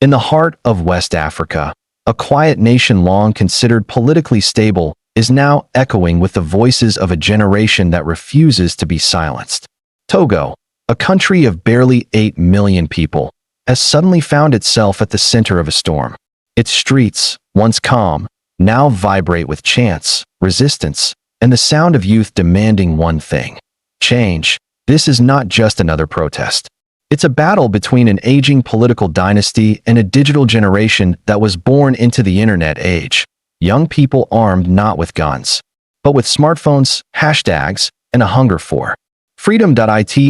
In the heart of West Africa, a quiet nation long considered politically stable is now echoing with the voices of a generation that refuses to be silenced. Togo, a country of barely 8 million people, has suddenly found itself at the center of a storm. Its streets, once calm, now vibrate with chants, resistance, and the sound of youth demanding one thing: change. This is not just another protest. It's a battle between an aging political dynasty and a digital generation that was born into the internet age. Young people armed not with guns, but with smartphones, hashtags, and a hunger for freedom.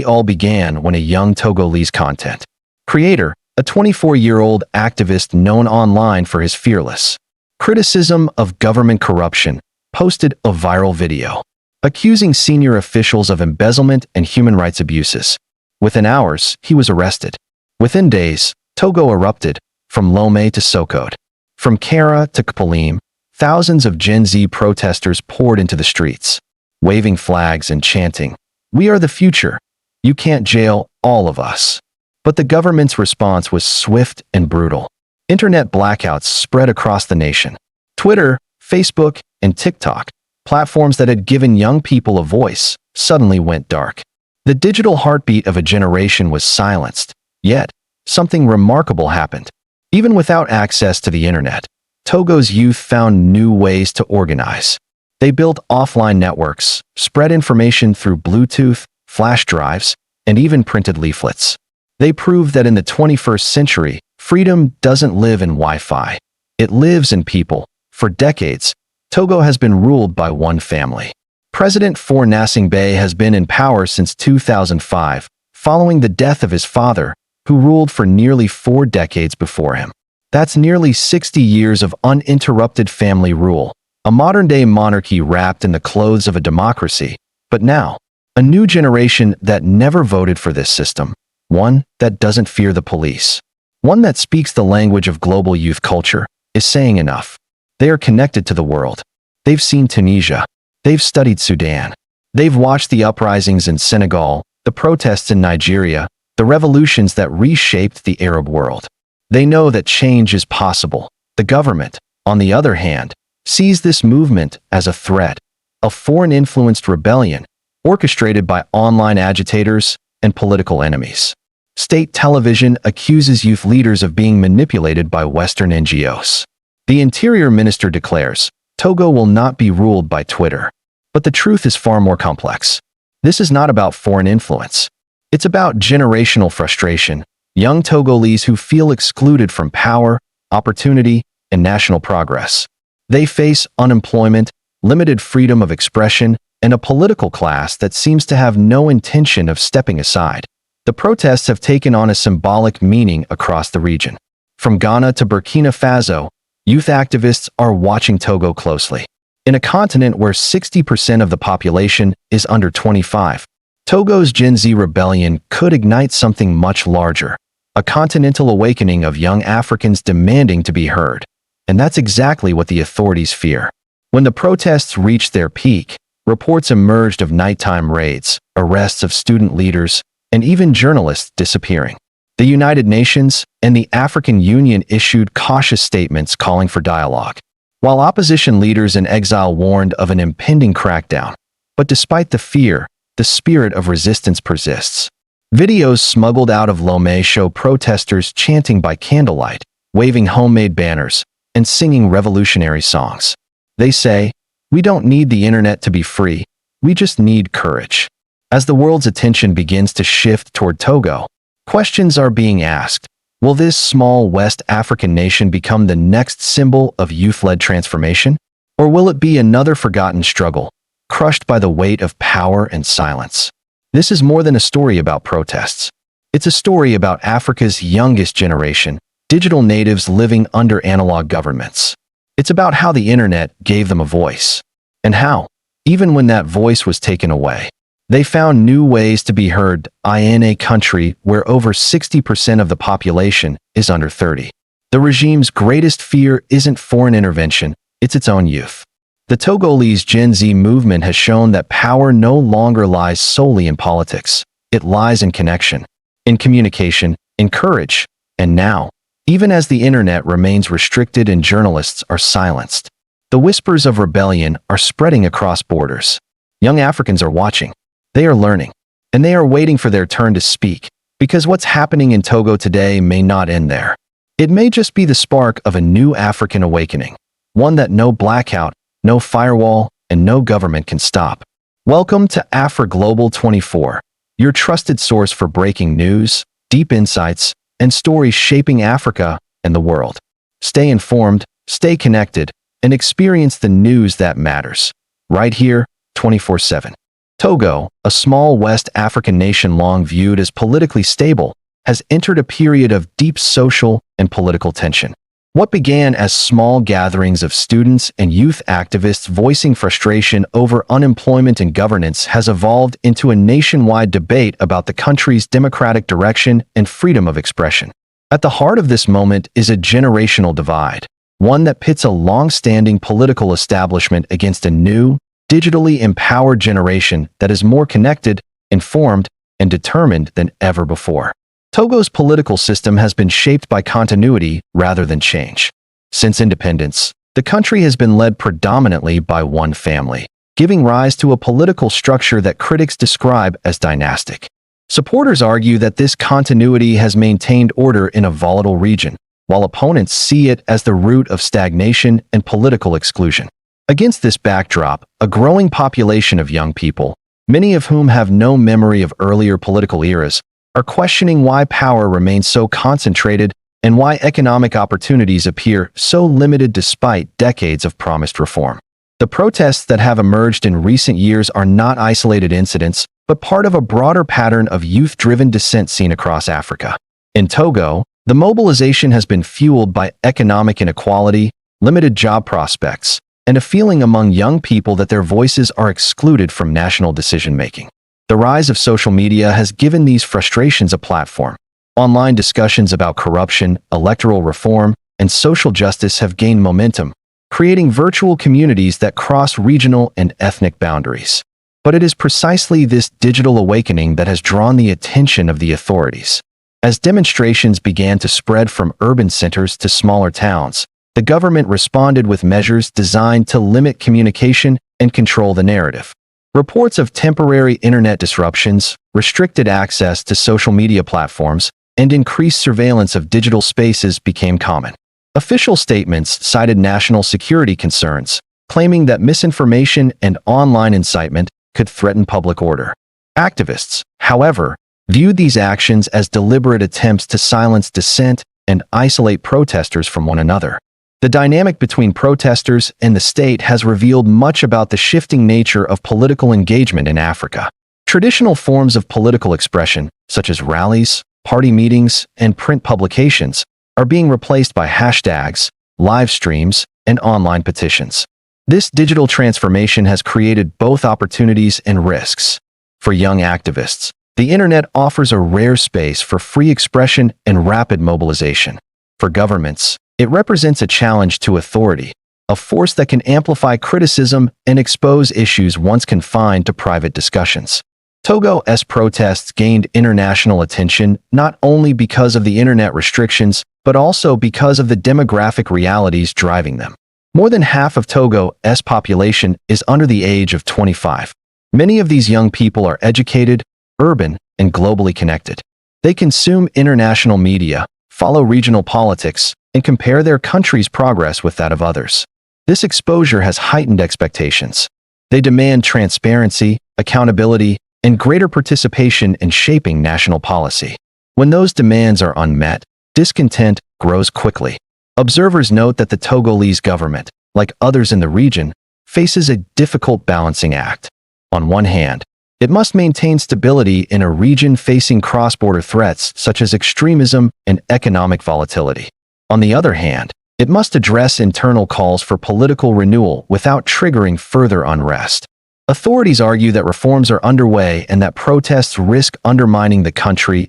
All began when a young Togolese content creator, a 24-year-old activist known online for his fearless criticism of government corruption, posted a viral video accusing senior officials of embezzlement and human rights abuses. Within hours, he was arrested. Within days, Togo erupted, from Lomé to Sokode. From Kara to Kapalim, thousands of Gen Z protesters poured into the streets, waving flags and chanting, "We are the future. You can't jail all of us." But the government's response was swift and brutal. Internet blackouts spread across the nation. Twitter, Facebook, and TikTok, platforms that had given young people a voice, suddenly went dark. The digital heartbeat of a generation was silenced. Yet, something remarkable happened. Even without access to the internet, Togo's youth found new ways to organize. They built offline networks, spread information through Bluetooth, flash drives, and even printed leaflets. They proved that in the 21st century, freedom doesn't live in Wi-Fi. It lives in people. For decades, Togo has been ruled by one family. President Faure Gnassingbé has been in power since 2005, following the death of his father, who ruled for nearly 4 decades before him. That's nearly 60 years of uninterrupted family rule, a modern-day monarchy wrapped in the clothes of a democracy. But now, a new generation that never voted for this system, one that doesn't fear the police, one that speaks the language of global youth culture, is saying enough. They are connected to the world. They've seen Tunisia. They've studied Sudan. They've watched the uprisings in Senegal, the protests in Nigeria, the revolutions that reshaped the Arab world. They know that change is possible. The government, on the other hand, sees this movement as a threat, a foreign-influenced rebellion orchestrated by online agitators and political enemies. State television accuses youth leaders of being manipulated by Western NGOs. The Interior Minister declares, Togo will not be ruled by Twitter. But the truth is far more complex. This is not about foreign influence. It's about generational frustration, young Togolese who feel excluded from power, opportunity, and national progress. They face unemployment, limited freedom of expression, and a political class that seems to have no intention of stepping aside. The protests have taken on a symbolic meaning across the region. From Ghana to Burkina Faso, youth activists are watching Togo closely. In a continent where 60% of the population is under 25, Togo's Gen Z rebellion could ignite something much larger, a continental awakening of young Africans demanding to be heard. And that's exactly what the authorities fear. When the protests reached their peak, reports emerged of nighttime raids, arrests of student leaders, and even journalists disappearing. The United Nations and the African Union issued cautious statements calling for dialogue, while opposition leaders in exile warned of an impending crackdown. But despite the fear, the spirit of resistance persists. Videos smuggled out of Lomé show protesters chanting by candlelight, waving homemade banners, and singing revolutionary songs. They say, "We don't need the internet to be free, we just need courage." As the world's attention begins to shift toward Togo, questions are being asked. Will this small West African nation become the next symbol of youth-led transformation? Or will it be another forgotten struggle, crushed by the weight of power and silence? This is more than a story about protests. It's a story about Africa's youngest generation, digital natives living under analog governments. It's about how the internet gave them a voice, and how, even when that voice was taken away, they found new ways to be heard in a country where over 60% of the population is under 30. The regime's greatest fear isn't foreign intervention, it's its own youth. The Togolese Gen Z movement has shown that power no longer lies solely in politics. It lies in connection, in communication, in courage, and now, even as the internet remains restricted and journalists are silenced. The whispers of rebellion are spreading across borders. Young Africans are watching. They are learning. And they are waiting for their turn to speak, because what's happening in Togo today may not end there. It may just be the spark of a new African awakening, one that no blackout, no firewall, and no government can stop. Welcome to AfriGlobal 24, your trusted source for breaking news, deep insights, and stories shaping Africa and the world. Stay informed, stay connected, and experience the news that matters. Right here, 24/7. Togo, a small West African nation long viewed as politically stable, has entered a period of deep social and political tension. What began as small gatherings of students and youth activists voicing frustration over unemployment and governance has evolved into a nationwide debate about the country's democratic direction and freedom of expression. At the heart of this moment is a generational divide, one that pits a long-standing political establishment against a new, digitally empowered generation that is more connected, informed, and determined than ever before. Togo's political system has been shaped by continuity rather than change. Since independence, the country has been led predominantly by one family, giving rise to a political structure that critics describe as dynastic. Supporters argue that this continuity has maintained order in a volatile region, while opponents see it as the root of stagnation and political exclusion. Against this backdrop, a growing population of young people, many of whom have no memory of earlier political eras, are questioning why power remains so concentrated and why economic opportunities appear so limited despite decades of promised reform. The protests that have emerged in recent years are not isolated incidents, but part of a broader pattern of youth-driven dissent seen across Africa. In Togo, the mobilization has been fueled by economic inequality, limited job prospects, and a feeling among young people that their voices are excluded from national decision-making. The rise of social media has given these frustrations a platform. Online discussions about corruption, electoral reform, and social justice have gained momentum, creating virtual communities that cross regional and ethnic boundaries. But it is precisely this digital awakening that has drawn the attention of the authorities. As demonstrations began to spread from urban centers to smaller towns, the government responded with measures designed to limit communication and control the narrative. Reports of temporary internet disruptions, restricted access to social media platforms, and increased surveillance of digital spaces became common. Official statements cited national security concerns, claiming that misinformation and online incitement could threaten public order. Activists, however, viewed these actions as deliberate attempts to silence dissent and isolate protesters from one another. The dynamic between protesters and the state has revealed much about the shifting nature of political engagement in Africa. Traditional forms of political expression, such as rallies, party meetings, and print publications, are being replaced by hashtags, live streams, and online petitions. This digital transformation has created both opportunities and risks. For young activists, the internet offers a rare space for free expression and rapid mobilization. For governments, it represents a challenge to authority, a force that can amplify criticism and expose issues once confined to private discussions. Togo's protests gained international attention not only because of the internet restrictions, but also because of the demographic realities driving them. More than half of Togo's population is under the age of 25. Many of these young people are educated, urban, and globally connected. They consume international media, follow regional politics, and compare their country's progress with that of others. This exposure has heightened expectations. They demand transparency, accountability, and greater participation in shaping national policy. When those demands are unmet, discontent grows quickly. Observers note that the Togolese government, like others in the region, faces a difficult balancing act. On one hand, it must maintain stability in a region facing cross-border threats such as extremism and economic volatility. On the other hand, it must address internal calls for political renewal without triggering further unrest. Authorities argue that reforms are underway and that protests risk undermining the country's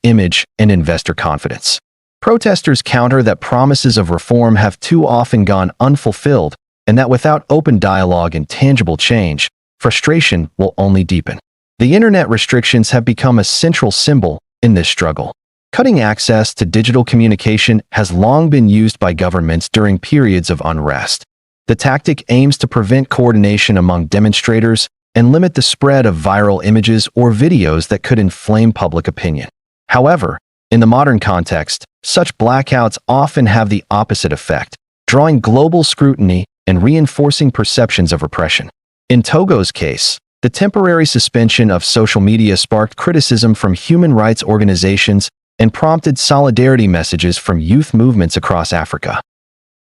image and investor confidence. Protesters counter that promises of reform have too often gone unfulfilled and that without open dialogue and tangible change, frustration will only deepen. The internet restrictions have become a central symbol in this struggle. Cutting access to digital communication has long been used by governments during periods of unrest. The tactic aims to prevent coordination among demonstrators and limit the spread of viral images or videos that could inflame public opinion. However, in the modern context, such blackouts often have the opposite effect, drawing global scrutiny and reinforcing perceptions of repression. In Togo's case, the temporary suspension of social media sparked criticism from human rights organizations and prompted solidarity messages from youth movements across Africa.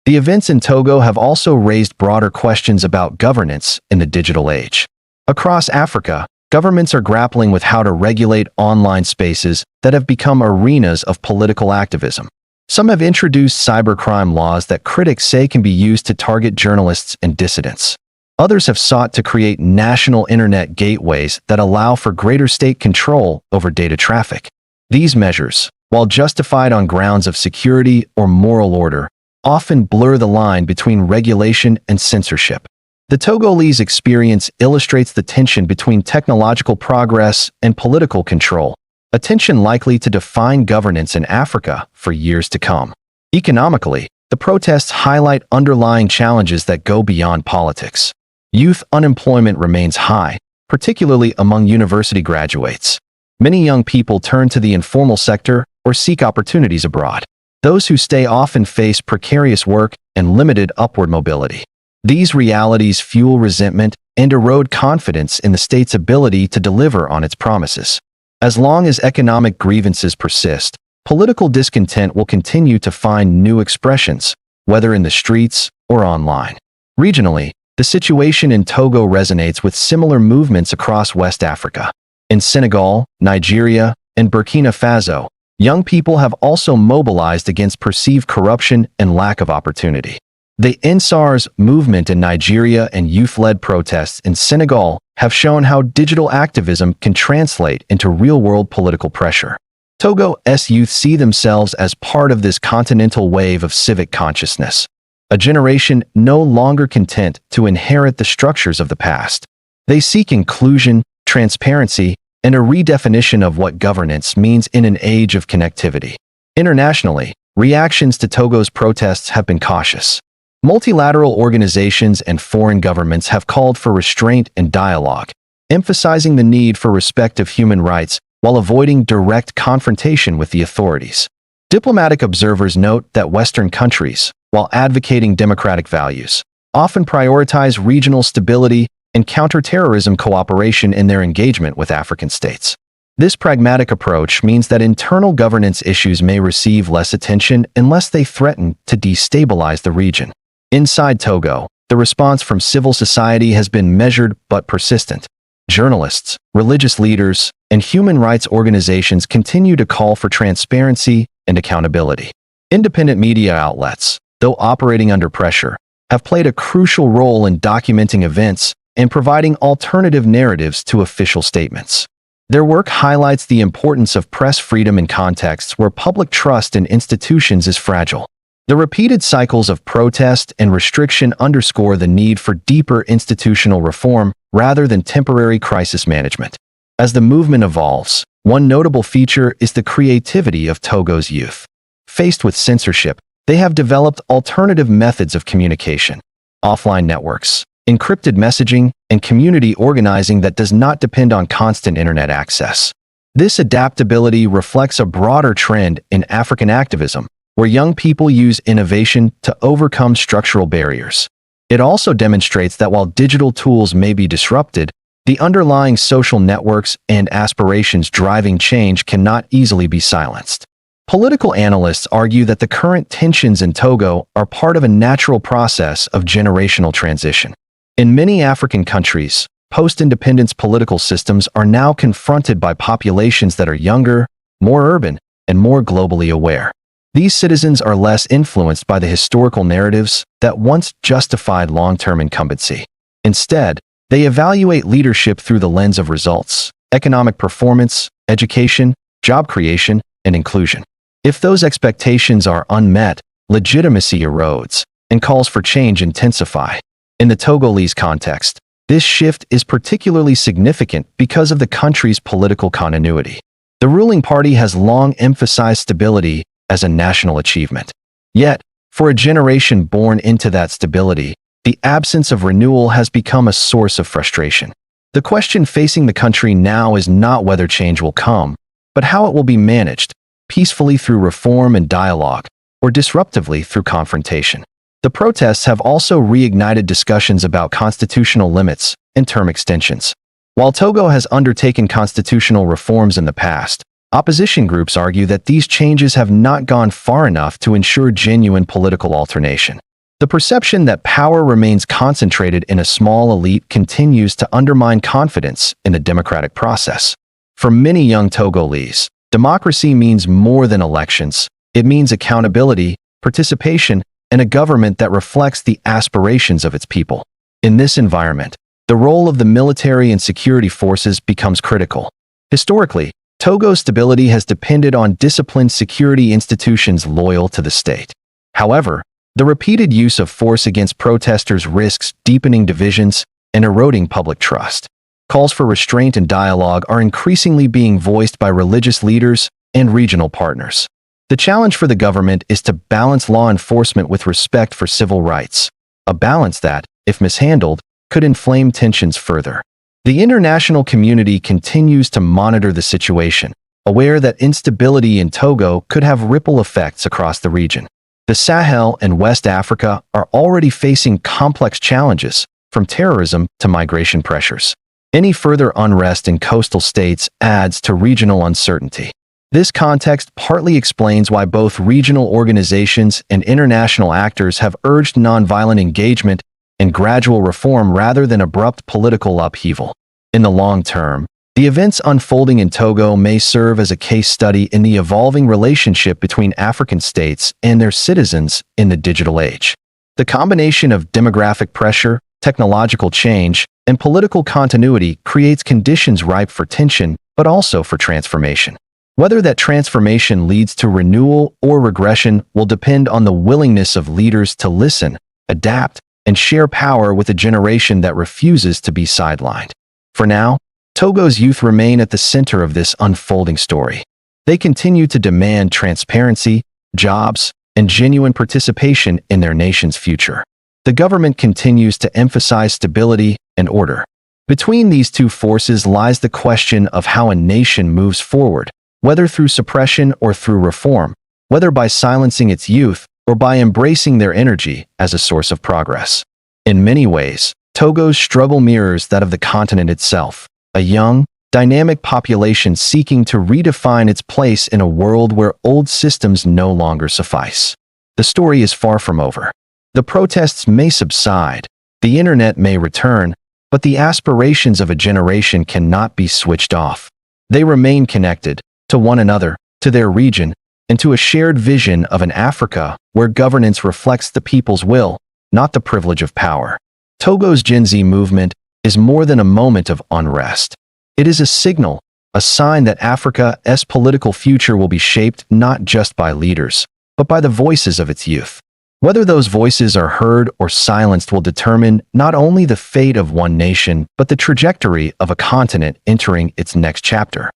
The events in Togo have also raised broader questions about governance in the digital age. Across Africa, governments are grappling with how to regulate online spaces that have become arenas of political activism. Some have introduced cybercrime laws that critics say can be used to target journalists and dissidents. Others have sought to create national internet gateways that allow for greater state control over data traffic. These measures, while justified on grounds of security or moral order, often blur the line between regulation and censorship. The Togolese experience illustrates the tension between technological progress and political control, a tension likely to define governance in Africa for years to come. Economically, the protests highlight underlying challenges that go beyond politics. Youth unemployment remains high, particularly among university graduates. Many young people turn to the informal sector or seek opportunities abroad. Those who stay often face precarious work and limited upward mobility. These realities fuel resentment and erode confidence in the state's ability to deliver on its promises. As long as economic grievances persist, political discontent will continue to find new expressions, whether in the streets or online. Regionally, the situation in Togo resonates with similar movements across West Africa. In Senegal, Nigeria, and Burkina Faso, young people have also mobilized against perceived corruption and lack of opportunity. The NSARS movement in Nigeria and youth-led protests in Senegal have shown how digital activism can translate into real-world political pressure. Togo's youth see themselves as part of this continental wave of civic consciousness, a generation no longer content to inherit the structures of the past. They seek inclusion, transparency, and a redefinition of what governance means in an age of connectivity. Internationally, reactions to Togo's protests have been cautious. Multilateral organizations and foreign governments have called for restraint and dialogue, emphasizing the need for respect of human rights while avoiding direct confrontation with the authorities. Diplomatic observers note that Western countries, while advocating democratic values, often prioritize regional stability and counterterrorism cooperation in their engagement with African states. This pragmatic approach means that internal governance issues may receive less attention unless they threaten to destabilize the region. Inside Togo, the response from civil society has been measured but persistent. Journalists, religious leaders, and human rights organizations continue to call for transparency and accountability. Independent media outlets, though operating under pressure, have played a crucial role in documenting events and providing alternative narratives to official statements. Their work highlights the importance of press freedom in contexts where public trust in institutions is fragile. The repeated cycles of protest and restriction underscore the need for deeper institutional reform rather than temporary crisis management. As the movement evolves, one notable feature is the creativity of Togo's youth. Faced with censorship, they have developed alternative methods of communication, offline networks, encrypted messaging, and community organizing that does not depend on constant internet access. This adaptability reflects a broader trend in African activism, where young people use innovation to overcome structural barriers. It also demonstrates that while digital tools may be disrupted, the underlying social networks and aspirations driving change cannot easily be silenced. Political analysts argue that the current tensions in Togo are part of a natural process of generational transition. In many African countries, post-independence political systems are now confronted by populations that are younger, more urban, and more globally aware. These citizens are less influenced by the historical narratives that once justified long-term incumbency. Instead, they evaluate leadership through the lens of results, economic performance, education, job creation, and inclusion. If those expectations are unmet, legitimacy erodes, and calls for change intensify. In the Togolese context, this shift is particularly significant because of the country's political continuity. The ruling party has long emphasized stability as a national achievement. Yet, for a generation born into that stability, the absence of renewal has become a source of frustration. The question facing the country now is not whether change will come, but how it will be managed, peacefully through reform and dialogue, or disruptively through confrontation. The protests have also reignited discussions about constitutional limits and term extensions. While Togo has undertaken constitutional reforms in the past, opposition groups argue that these changes have not gone far enough to ensure genuine political alternation. The perception that power remains concentrated in a small elite continues to undermine confidence in the democratic process. For many young Togolese, democracy means more than elections. It means accountability, participation, and a government that reflects the aspirations of its people. In this environment, the role of the military and security forces becomes critical. Historically, Togo's stability has depended on disciplined security institutions loyal to the state. However, the repeated use of force against protesters risks deepening divisions and eroding public trust. Calls for restraint and dialogue are increasingly being voiced by religious leaders and regional partners. The challenge for the government is to balance law enforcement with respect for civil rights, a balance that, if mishandled, could inflame tensions further. The international community continues to monitor the situation, aware that instability in Togo could have ripple effects across the region. The Sahel and West Africa are already facing complex challenges, from terrorism to migration pressures. Any further unrest in coastal states adds to regional uncertainty. This context partly explains why both regional organizations and international actors have urged nonviolent engagement and gradual reform rather than abrupt political upheaval. In the long term, the events unfolding in Togo may serve as a case study in the evolving relationship between African states and their citizens in the digital age. The combination of demographic pressure, technological change, and political continuity creates conditions ripe for tension, but also for transformation. Whether that transformation leads to renewal or regression will depend on the willingness of leaders to listen, adapt, and share power with a generation that refuses to be sidelined. For now, Togo's youth remain at the center of this unfolding story. They continue to demand transparency, jobs, and genuine participation in their nation's future. The government continues to emphasize stability and order. Between these two forces lies the question of how a nation moves forward, whether through suppression or through reform, whether by silencing its youth or by embracing their energy as a source of progress. In many ways, Togo's struggle mirrors that of the continent itself, a young, dynamic population seeking to redefine its place in a world where old systems no longer suffice. The story is far from over. The protests may subside, the internet may return, but the aspirations of a generation cannot be switched off. They remain connected to one another, to their region, and to a shared vision of an Africa where governance reflects the people's will, not the privilege of power. Togo's Gen Z movement is more than a moment of unrest. It is a signal, a sign that Africa's political future will be shaped not just by leaders, but by the voices of its youth. Whether those voices are heard or silenced will determine not only the fate of one nation, but the trajectory of a continent entering its next chapter.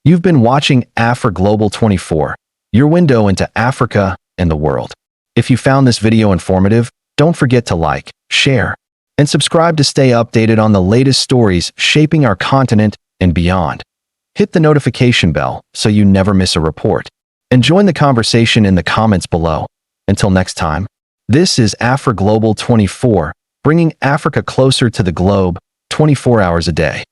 You've been watching AfriGlobal 24, your window into Africa and the world. If you found this video informative, don't forget to like, share, and subscribe to stay updated on the latest stories shaping our continent and beyond. Hit the notification bell so you never miss a report. And join the conversation in the comments below. Until next time, this is AfriGlobal 24, bringing Africa closer to the globe 24 hours a day.